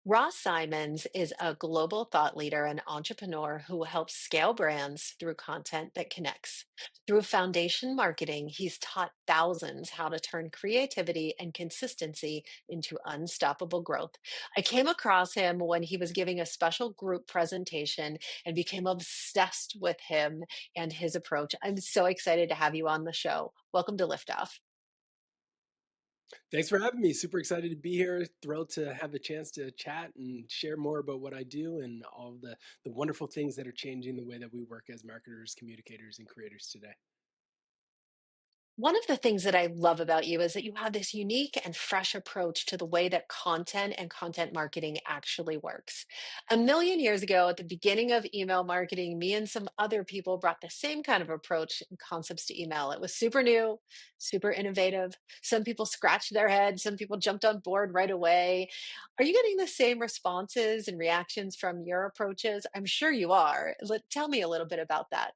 Ross Simmonds is a global thought leader and entrepreneur who helps scale brands through content that connects. Through foundation marketing, he's taught thousands how to turn creativity and consistency into unstoppable growth. I came across him when he was giving a special group presentation and became obsessed with him and his approach. I'm so excited to have you on the show. Welcome to Liftoff. Thanks for having me. Super excited to be here. Thrilled to have the chance to chat and share more about what I do and all the wonderful things that are changing the way that we work as marketers, communicators, and creators today. One of the things that I love about you is that you have this unique and fresh approach to the way that content and content marketing actually works. A million years ago, at the beginning of email marketing, me and some other people brought the same kind of approach and concepts to email. It was super new, super innovative. Some people scratched their head, some people jumped on board right away. Are you getting the same responses and reactions from your approaches? I'm sure you are. Tell me a little bit about that.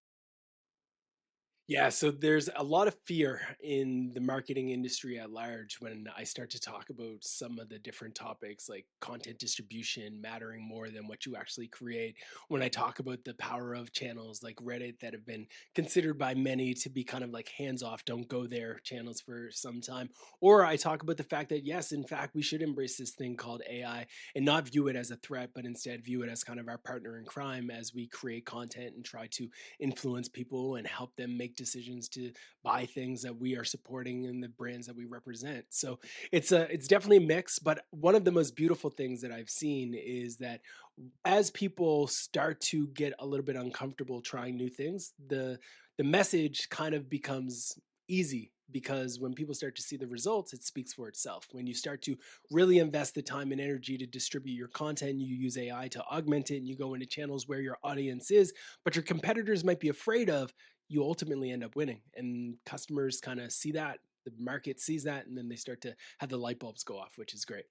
Yeah, so there's a lot of fear in the marketing industry at large when I start to talk about some of the different topics like content distribution mattering more than what you actually create. When I talk about the power of channels like Reddit that have been considered by many to be kind of like hands off, don't go there channels for some time. Or I talk about the fact that, yes, in fact, we should embrace this thing called AI and not view it as a threat, but instead view it as kind of our partner in crime as we create content and try to influence people and help them make decisions to buy things that we are supporting and the brands that we represent. So it's definitely a mix, but one of the most beautiful things that I've seen is that as people start to get a little bit uncomfortable trying new things, the message kind of becomes easy because when people start to see the results, it speaks for itself. When you start to really invest the time and energy to distribute your content, you use AI to augment it and you go into channels where your audience is, but your competitors might be afraid of, you ultimately end up winning. And customers kind of see that, the market sees that, and then they start to have the light bulbs go off, which is great.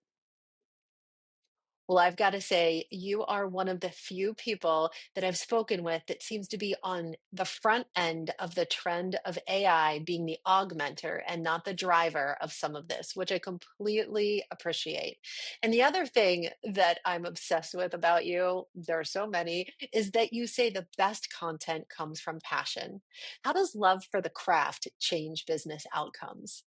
Well, I've got to say, you are one of the few people that I've spoken with that seems to be on the front end of the trend of AI being the augmenter and not the driver of some of this, which I completely appreciate. And the other thing that I'm obsessed with about you, there are so many, is that you say the best content comes from passion. How does love for the craft change business outcomes?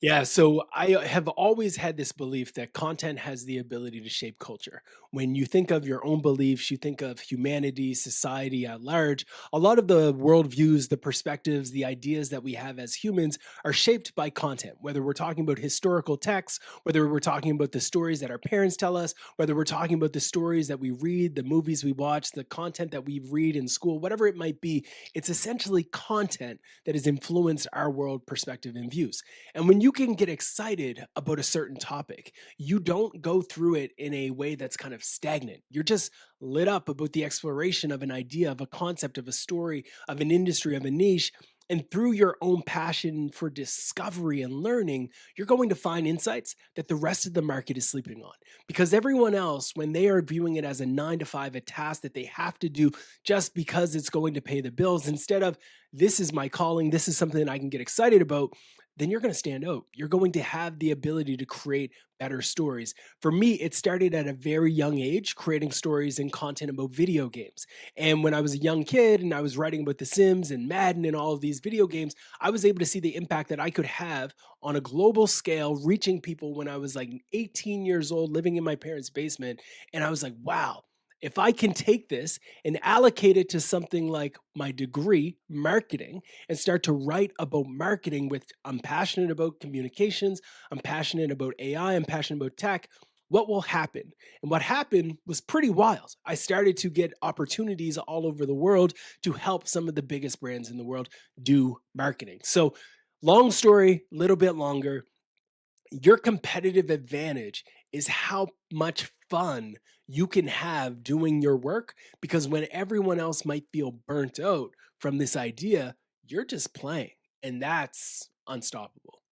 Yeah, so I have always had this belief that content has the ability to shape culture. When you think of your own beliefs, you think of humanity, society at large, a lot of the worldviews, the perspectives, the ideas that we have as humans are shaped by content, whether we're talking about historical texts, whether we're talking about the stories that our parents tell us, whether we're talking about the stories that we read, the movies we watch, the content that we read in school, whatever it might be, it's essentially content that has influenced our world perspective and views. And when you can get excited about a certain topic, you don't go through it in a way that's kind of stagnant. You're just lit up about the exploration of an idea, of a concept, of a story, of an industry, of a niche. And through your own passion for discovery and learning, you're going to find insights that the rest of the market is sleeping on. Because everyone else, when they are viewing it as a 9 to 5, a task that they have to do just because it's going to pay the bills, instead of this is my calling, this is something that I can get excited about, then you're going to stand out. You're going to have the ability to create better stories. For me, it started at a very young age, creating stories and content about video games. And when I was a young kid and I was writing about The Sims and Madden and all of these video games, I was able to see the impact that I could have on a global scale, reaching people when I was like 18 years old, living in my parents' basement. And I was like, wow, if I can take this and allocate it to something like my degree, marketing, and start to write about marketing with I'm passionate about communications, I'm passionate about AI, I'm passionate about tech, what will happen? And what happened was pretty wild. I started to get opportunities all over the world to help some of the biggest brands in the world do marketing. So, long story, little bit longer, your competitive advantage is how much fun you can have doing your work, because when everyone else might feel burnt out from this idea, you're just playing, and that's unstoppable.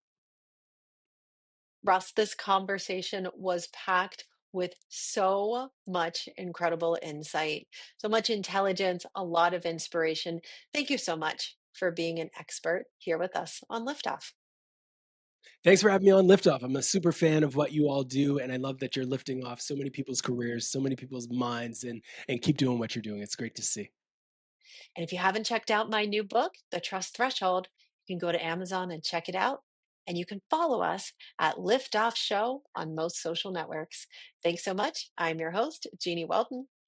Russ, this conversation was packed with so much incredible insight, so much intelligence, a lot of inspiration. Thank you so much for being an expert here with us on Liftoff. Thanks for having me on Liftoff. I'm a super fan of what you all do, and I love that you're lifting off so many people's careers, so many people's minds, and keep doing what you're doing. It's great to see. And if you haven't checked out my new book, The Trust Threshold, you can go to Amazon and check it out. And you can follow us at Liftoff Show on most social networks. Thanks so much. I'm your host, Jeannie Walden.